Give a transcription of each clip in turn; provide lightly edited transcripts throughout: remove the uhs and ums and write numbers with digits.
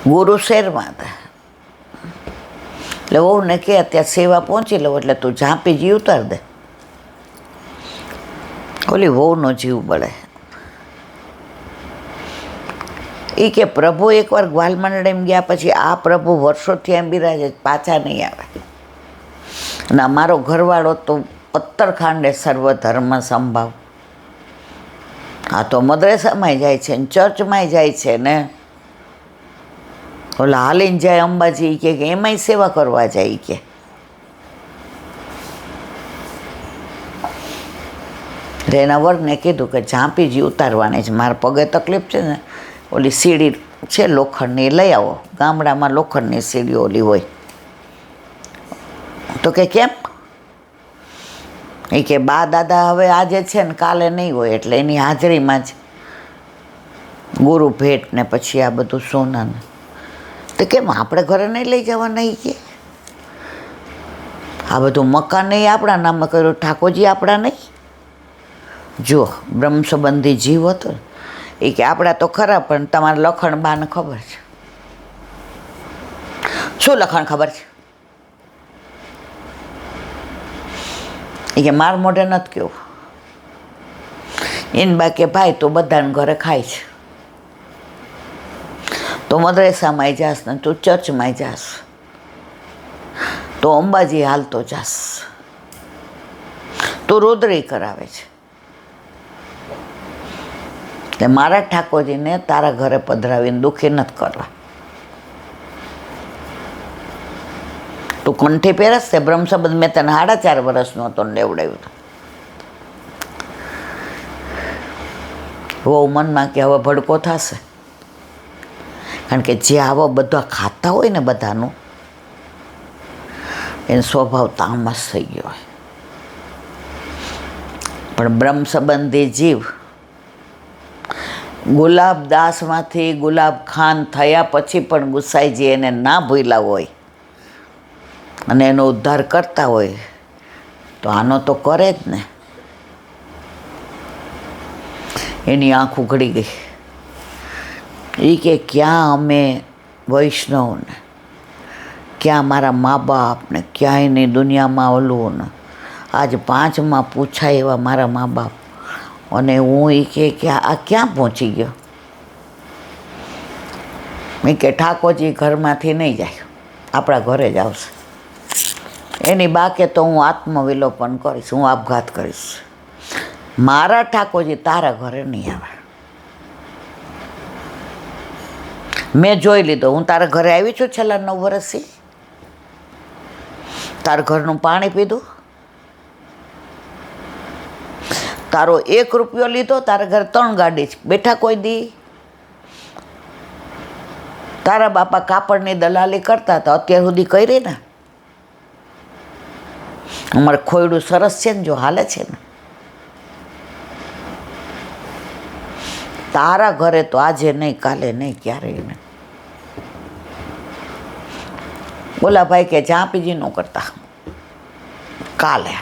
ગુરુ શહેરમાં હતા. એટલે વહુને કે ત્યાં સેવા પહોંચી લઉં એટલે તું ઝાંપી જીવ ઉતાર દે. ઓલી વહુનો જીવ બળે. એ કે પ્રભુ એકવાર ગ્વાલમંડળીમાં ગયા પછી આ પ્રભુ વર્ષોથી એમ બિરાજે, પાછા નહીં આવે. અને અમારો ઘરવાળો તો અત્તરખાંડે સર્વ ધર્મ સંભાવ. આ તો મદ્રેસામાંય જાય છે ને ચર્ચમાંય જાય છે ને ઓલા હાલીને જાય અંબાજી કે એમાંય સેવા કરવા જાય કે. એના વર્ગને કીધું કે ઝાંપીજી ઉતારવાની છે, મારા પગે તકલીફ છે ને, ઓલી સીડી છે લોખંડની લઈ આવો. ગામડામાં લોખંડની સીડી ઓલી હોય. તો કે કેમ? એ કે બા દાદા હવે આજે છે ને કાલે નહીં હોય, એટલે એની હાજરીમાં જ ગુરુ ભેટ ને પછી આ બધું સોનાને. તો કેમ આપણે ઘરે નહીં લઈ જવાના? એ કે આ બધું મકાન નહીં આપણા નામે કર્યું, ઠાકોરજી આપણા નહીં. જો બ્રહ્મ સંબંધી જીવ હતો એ કે આપણા તો ખરા, પણ તમારા લખણ બાને ખબર છે. શું લખણ ખબર છે? એ કે માર મોઢે નથી કેવું. એને બા કે ભાઈ તું બધાને ઘરે ખાય છે, તો મદ્રેસામાં જાસ ને તું ચર્ચમાં જાસ, તો અંબાજી હાલતો જાસ, તું રુદ્રી કરાવે છે. તે મારા ઠાકોરજીને તારા ઘરે પધરાવીને દુઃખી નથી કરવા. તું કંઠી પહેરસ તે બ્રહ્મ સંબંધ મેં તને 4.5 વર્ષનો હતો ને લેવડાવ્યું હતું. વહુ મનમાં કે હવે ભડકો થશે, કારણ કે જે આવા બધા ખાતા હોય ને બધાનું એનો સ્વભાવ તામસ થઈ ગયો હોય. પણ બ્રહ્મ સંબંધી જીવ ગુલાબદાસમાંથી ગુલાબ ખાન થયા પછી પણ ગુસાઈજી એને ના ભૂલ્યા હોય અને એનો ઉદ્ધાર કરતા હોય તો આનો તો કરે જ ને. એની આંખ ઉઘડી ગઈ. એ કે ક્યાં અમે વૈષ્ણવને, ક્યાં મારા મા બાપને, ક્યાં એની દુનિયામાં ઓલું ને, આજ 5માં પૂછાય એવા મારા મા બાપ, અને હું એ કે આ ક્યાં પહોંચી ગયો? એ કે ઠાકોરજી ઘરમાંથી નહીં જાય, આપણા ઘરે જ આવશે. એની બાકે તો હું આત્મવિલોપન કરીશ, હું આપઘાત કરીશ. મારા ઠાકોરજી તારા ઘરે નહીં આવે. મેં જોઈ લીધો. હું તારા ઘરે આવી છું છેલ્લા 9 વર્ષથી. તારા ઘરનું પાણી પીધું, તારો 1 રૂપિયો લીધો, તારા ઘરે 3 ગાડી છે, બેઠા કોઈ દી? તારા બાપા કાપડની દલાલી કરતા હતા, અત્યાર સુધી કરી ને. અમારે ખોયડું સરસ છે ને, જો હાલે છે ને. તારા ઘરે તો આજે નહીં, કાલે નહીં, ક્યારેય નહીં. બોલા ભાઈ કે ઝાંપીજી ન કરતા. કાલે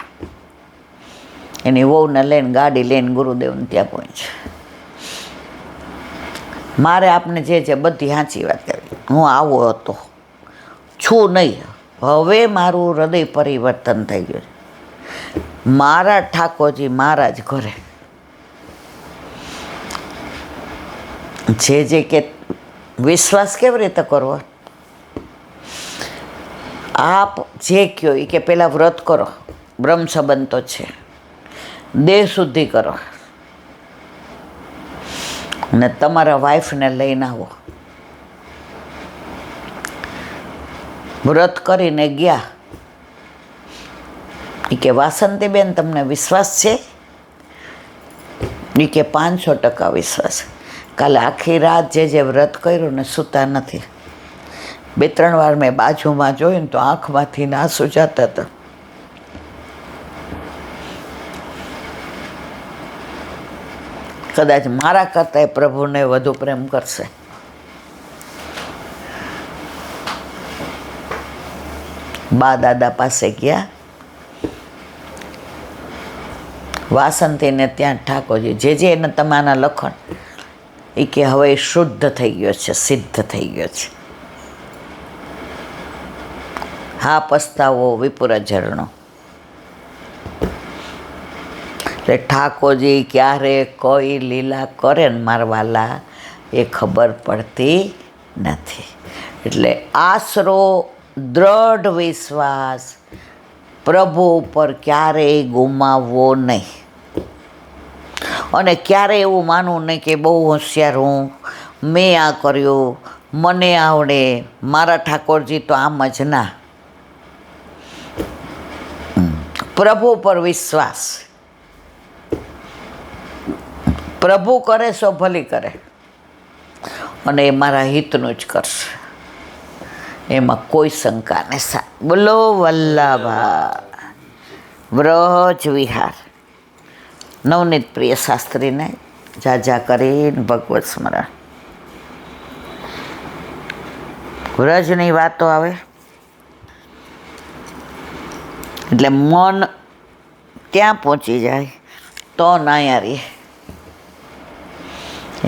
એની વહુને લઈને ગાડી લઈને ગુરુદેવને ત્યાં પહોંચે. મારે આપને જે બધી સાચી વાત કરી. હું આવો હતો છું નહીં, હવે મારું હૃદય પરિવર્તન થઈ ગયું. મારા ઠાકોરજી મારા જ ઘરે જે કે વિશ્વાસ કેવી રીતે કરવો? આપ જે કહો એ કે પહેલાં વ્રત કરો, બ્રહ્મ સંબંધ તો છે, દેહ શુદ્ધિ કરો, અને તમારા વાઈફને લઈને આવો. વ્રત કરીને ગયા. એ કે વાસંતીબેન તમને વિશ્વાસ છે? એ કે 500% વિશ્વાસ. કાલે આખી રાત જે વ્રત કર્યું ને સૂતા નથી. 2-3 વાર મેં બાજુમાં જોયું તો આંખમાંથી આંસુ જતા હતા. કદાચ મારા કરતાં પ્રભુને વધુ પ્રેમ કરશે. બા દાદા પાસે ગયા. વાસંતીને ત્યાં ઠાકોરજી જે એને તમારા લખણ એ કે હવે શુદ્ધ થઈ ગયો છે, સિદ્ધ થઈ ગયો છે. હા પસ્તાવો વિપુર ઝરણો. એટલે ઠાકોરજી ક્યારે કઈ લીલા કરે ને મારવાલા એ ખબર પડતી નથી. એટલે આશરો, દ્રઢ વિશ્વાસ પ્રભુ ઉપર ક્યારેય ગુમાવવો નહીં. અને ક્યારેય એવું માનવું નહીં કે બહુ હોશિયાર હું, મેં આ કર્યું, મને આવડે, મારા ઠાકોરજી તો આમ જ ના. પ્રભુ પર વિશ્વાસ. પ્રભુ કરે સો ભલી કરે, અને એ મારા હિતનું જ કરશે, એમાં કોઈ શંકા ને બોલો વલ્લભા વ્રજ વિહાર. નવનીત પ્રિય શાસ્ત્રીને જાજા કરીને ભગવત સ્મરણ. વ્રજની વાતો આવે એટલે મન ત્યાં પહોંચી જાય તો નાયા રહીએ.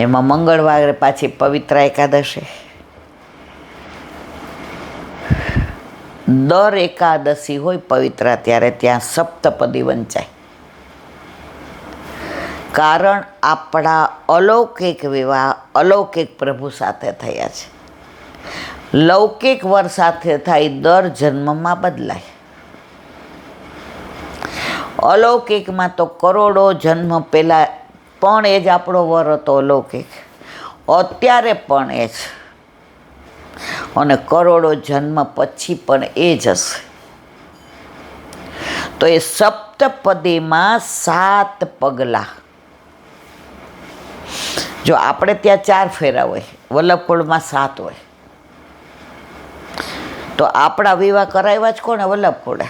એમાં મંગળવારે પાછી પવિત્ર એકાદશી. દર એકાદશી હોય પવિત્ર, ત્યારે ત્યાં સપ્તપદી વંચાય. કારણ આપણા અલૌકિક વિવાહ અલૌકિક પ્રભુ સાથે થયા છે. લૌકિક વર સાથે થાય દર જન્મમાં બદલાય. અલૌકિકમાં તો કરોડો જન્મ પહેલાં પણ એ જ આપણો વર હતો અલૌકિક, અત્યારે પણ એ જ, અને કરોડો જન્મ પછી પણ એ જ હશે. તો એ સપ્તપદીમાં 7 પગલાં. જો આપણે ત્યાં 4 ફેરા હોય, વલ્લભકુળમાં 7 હોય, તો આપણા વિવાહ કરાવ્યા જ કોને? વલ્લભકુળે.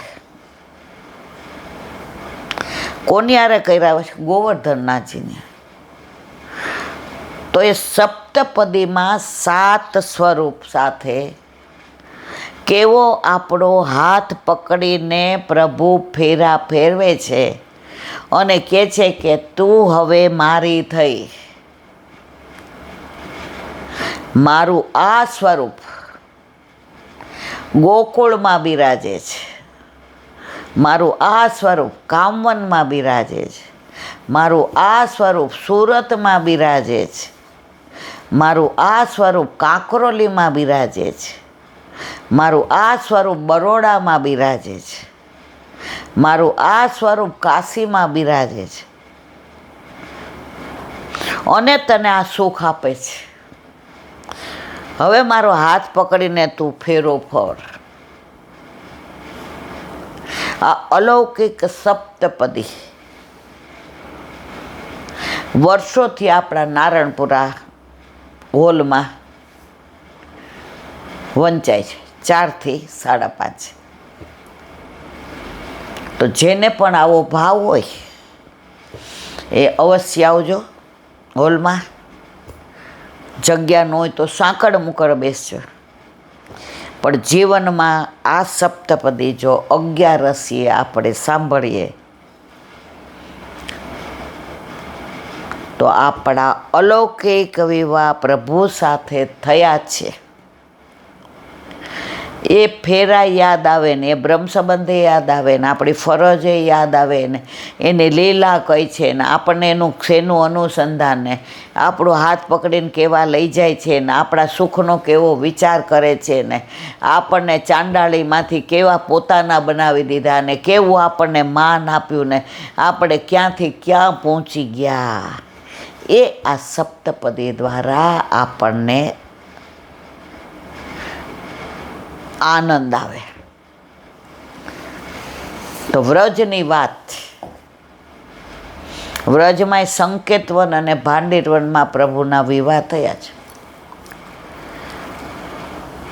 કોની હારે કર્યા છે? ગોવર્ધનનાથજીને. તો એ સપ્તપદીમાં 7 સ્વરૂપ સાથે કેવો આપણો હાથ પકડીને પ્રભુ ફેરા ફેરવે છે અને કહે છે કે તું હવે મારી થઈ. મારું આ સ્વરૂપ ગોકુળમાં બિરાજે છે, મારું આ સ્વરૂપ કામવનમાં બિરાજે છે, મારું આ સ્વરૂપ સુરતમાં બિરાજે છે, મારું આ સ્વરૂપ કાંકરોલીમાં બિરાજે છે, મારું આ સ્વરૂપ બરોડામાં બિરાજે છે, મારું આ સ્વરૂપ કાશીમાં બિરાજે છે, અને તને આ સુખ આપે છે. હવે મારો હાથ પકડીને તું ફેરો ફર. આ અલૌકિક સપ્તપદી વર્ષોથી આપણા નારણપુરા હોલમાં વંચાય છે, 4 થી 5.5. તો જેને પણ આવો ભાવ હોય એ અવશ્ય આવજો હોલમાં. જગ્યા ન હોય તો સાંકળ મુકળ બેસજો. પણ જીવનમાં આ સપ્તપદી જો 11 આપણે સાંભળીએ તો આપણા અલૌકિક વિવાહ પ્રભુ સાથે થયા છે એ ફેરા યાદ આવે ને, એ બ્રહ્મ સંબંધે યાદ આવે ને, આપણી ફરજે યાદ આવે ને, એની લીલા કઈ છે ને, આપણને એનું શેનું અનુસંધાન ને, આપણો હાથ પકડીને કેવા લઈ જાય છે ને, આપણા સુખનો કેવો વિચાર કરે છે ને, આપણને ચાંડાળીમાંથી કેવા પોતાના બનાવી દીધા ને, કેવું આપણને માન આપ્યું ને, આપણે ક્યાંથી ક્યાં પહોંચી ગયા, એ આ સપ્તપદી દ્વારા આપણને આનંદ આવે. તો વ્રજની વાત, વ્રજમાં સંકેતવન અને ભાંડીરવનમાં પ્રભુના વિવાહ થયા છે.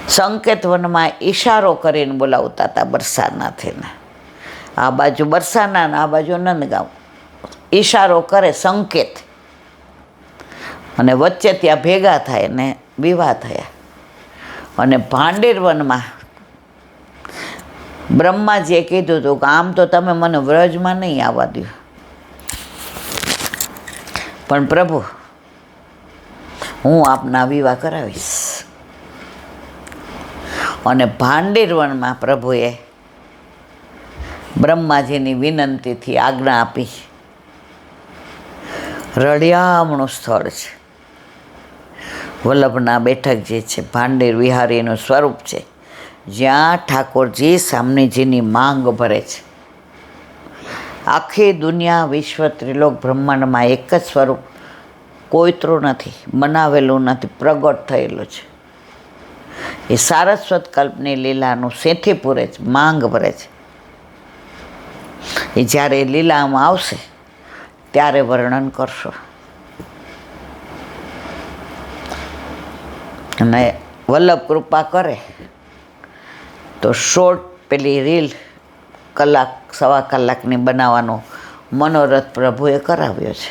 સંકેતવનમાં ઈશારો કરીને બોલાવતા હતા બરસાનાથીને. આ બાજુ બરસાના ને આ બાજુ નંદગાંવ. ઈશારો કરે સંકેત, અને વચ્ચે ત્યાં ભેગા થાય ને વિવાહ થયા. અને ભાંડીરવનમાં બ્રહ્માજીએ કીધું હતું કે આમ તો તમે મને વ્રજમાં નહીં આવવા દો, પણ પ્રભુ હું આપના વિવાહ કરાવીશ. અને ભાંડીર વનમાં પ્રભુએ બ્રહ્માજીની વિનંતીથી આજ્ઞા આપી. રળિયામણું સ્થળ છે. વલ્લભના બેઠક જે છે ભાંડીર વિહારીનું સ્વરૂપ છે, જ્યાં ઠાકોરજી સામનેજીની માંગ ભરે છે. આખી દુનિયા, વિશ્વ, ત્રિલોક, બ્રહ્માંડમાં એક જ સ્વરૂપ કોઈતરું નથી, બનાવેલું નથી, પ્રગટ થયેલું છે. એ સારસ્વત કલ્પની લીલાનું સેથી પૂરે છે, માંગ ભરે છે. એ જ્યારે લીલામાં આવશે ત્યારે વર્ણન કરશો. અને વલ્લભ કૃપા કરે તો શોર્ટ પેલી રીલ કલાક સવા કલાકની બનાવવાનો મનોરથ પ્રભુએ કરાવ્યો છે.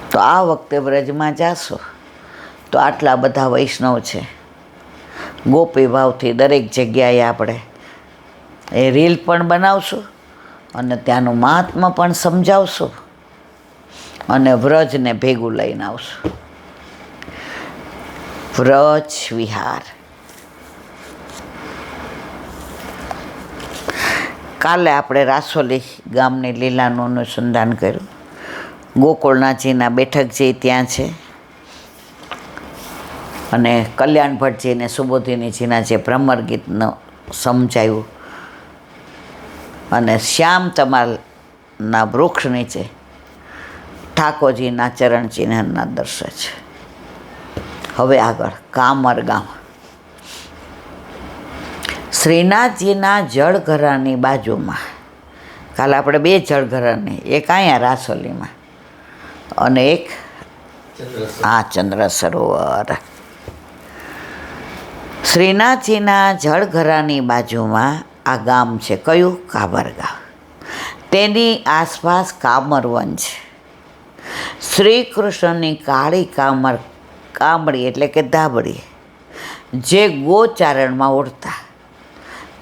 તો આ વખતે વ્રજમાં જાશો તો આટલા બધા વૈષ્ણવ છે, ગોપી ભાવથી દરેક જગ્યાએ આપણે એ રીલ પણ બનાવશું અને ત્યાંનું મહાત્મા પણ સમજાવશું અને વ્રજને ભેગું લઈને આવશું. વ્રજ વિહાર. કાલે આપણે રાસોલી ગામની લીલાનું અનુસંધાન કર્યું. ગોકુળનાથજીના બેઠક જે ત્યાં છે અને કલ્યાણ ભટ્ટજીને સુબોધિનીજીના જે ભ્રમર ગીતનું સમજાયું અને શ્યામ તમાલના વૃક્ષ નીચે ઠાકોરજીના ચરણ ચિહ્નના દર્શન છે. હવે આગળ કામર ગામ. શ્રીનાથજીના જળઘરાની બાજુમાં, કાલે આપણે બે જળઘરાની, એક અહીંયા રાસોલીમાં અને એક આ ચંદ્ર સરોવર. શ્રીનાથજીના જળઘરાની બાજુમાં આ ગામ છે. કયું? કામર ગામ. તેની આસપાસ કામરવન છે. શ્રી કૃષ્ણની કાળી કામળી એટલે કે ધાબળી જે ગોચારણમાં ઉડતા,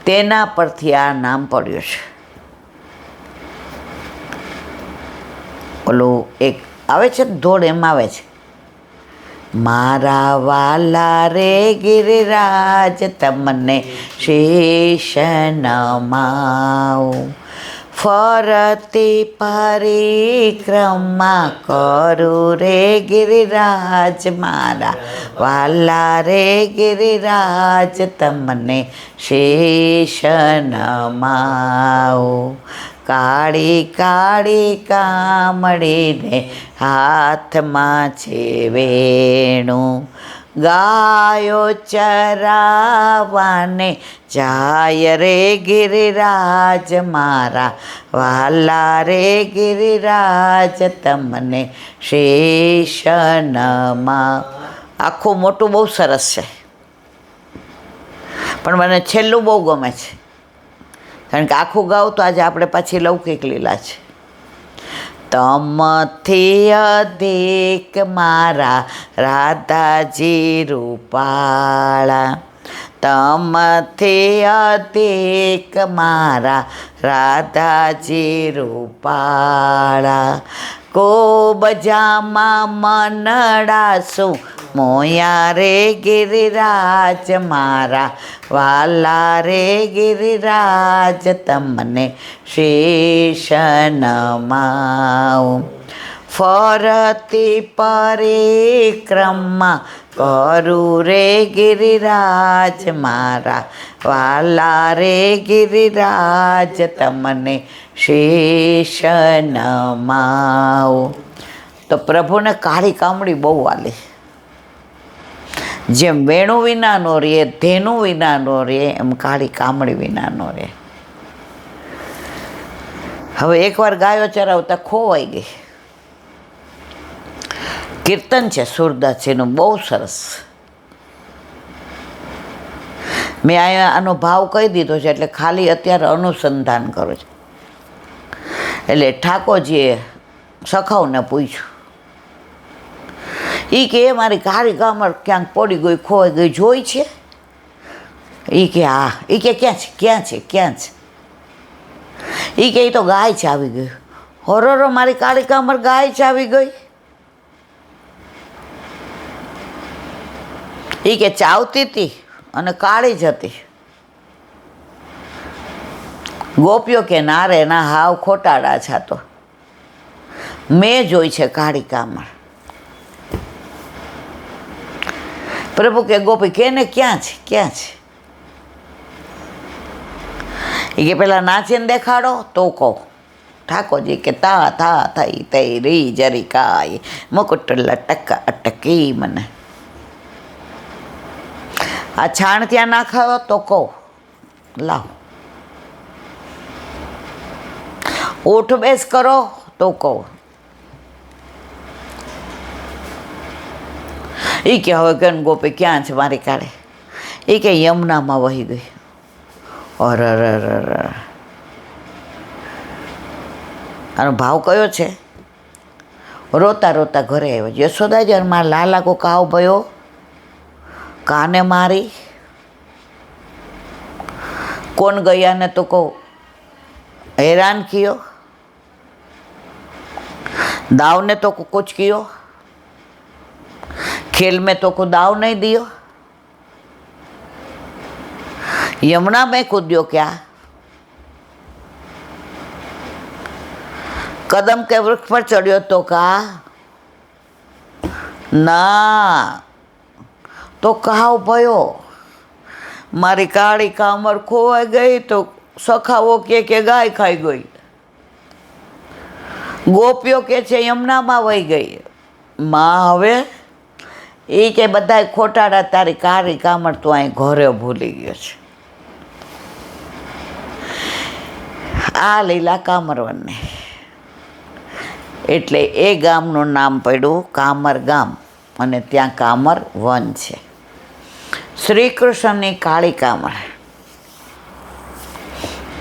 તેના પરથી આ નામ પડ્યું છે. ઓલું એક આવે છે ધોળ, એમ આવે છે, મારા વાલા રે ગિરિરાજ તમને શેષ નમાઉં, ફરતી પરિક્રમા કરું રે ગિરિરાજ મારા વાલા રે ગિરિરાજ તમને શેષ નમાઉં. કાળી કાળી કામળીને હાથમાં છે વેણું, ગાયો ચરાવાને જાય રે ગિરિરાજ મારા વાલા રે ગિરિરાજ તમને શેષ નમાઉં. આખું મોટું બહુ સરસ છે, પણ મને છેલ્લું બહુ ગમે છે, કારણ કે આખું ગાવ તો આજે આપણે પાછી લૌકિક લીલા છે. તમથી અધિક મારા રાધાજી રૂપાળા, તમથી અધિક મારા રાધાજી રૂપાળા, કોબજામાં મનડાશું મોયા રે ગિરિરાજ મારા વાલા રે ગિરિરાજ તમને શેષ નમાઉં. ફરતી પરિક્રમા કરું રે ગિરિરાજ મારા વાલા રે ગિરિરાજ તમને શેષ નમાઉં. તો પ્રભુને કાળી કામળી બહુ વાલી. જેમ વેણું વિનાનો રે, ધેનું વિનાનો રે, એમ કાળી કામળી વિનાનો રે. હવે એકવાર ગાયો ચરાવતા ખોવાઈ ગઈ. કીર્તન છે સુરદાસજીનું, બહુ સરસ. મેં અહીંયા આનો ભાવ કહી દીધો છે, એટલે ખાલી અત્યારે અનુસંધાન કરું છું. એટલે ઠાકોરજીએ સખાવને પૂછ્યું, એ કે મારી કાળી કામળ ક્યાંક પડી ગઈ, ખોવાઈ ગઈ, જોઈ છે? એ કે હા. એ કે ક્યાં છે, ક્યાં છે, ક્યાં છે? એ કે તો ગાય છે આવી ગઈ. હોરો મારી કાળી કામળ ગાય છે આવી ગઈ. એ કે ચાવતી હતી અને કાળી જ હતી. ગોપીઓ કે ના રે ના, હાવ ખોટાડા છે તો, મેં જોઈ છે કાળી કામર. પ્રભુ કે ગોપી કેને ક્યાં છે, ક્યાં છે? એ કે પેલા નાચીને દેખાડો તો કહું. ઠાકોરજી કે તા થા થઈ તઈ રી જરી કાય મુકુટ લટક અટકી મને. આ છાણ ત્યાં નાખાયો તો કહું, લાવ. ઉઠ બેસ કરો તો કહું. એ કે હવે ગન ગોપી ક્યાં છે મારી કાળે? એ કે યમુનામાં વહી ગઈ. અરે આનો ભાવ કયો છે? રોતા રોતા ઘરે આવ્યો. યશોદાજી મારા લાલા કો કાવ ભયો, કાને મારી. કોણ ગયા ને તો કહું हैरान कियो, दाव ने तो कुछ कियो, खेल में तो को दाव नहीं दियो, यमुना में कूद्यो क्या, कदम के वृक्ष पर चढ़ियो तो कहा ना, तो कहा भयो मारी काली कामर खोवाई गई तो सखाओ के गाय खाई गई, गोपियों के छे यमुना में वही गई। माँ हवे ए के बधाय खोटाड़ा तारी काली कामर तो अहीं घरे भूली गयो छे। आ લીલા કામરવનને એટલે એ ગામનું નામ પડ્યું કામર ગામ અને ત્યાં કામર વન છે। શ્રી કૃષ્ણની કાળી કામર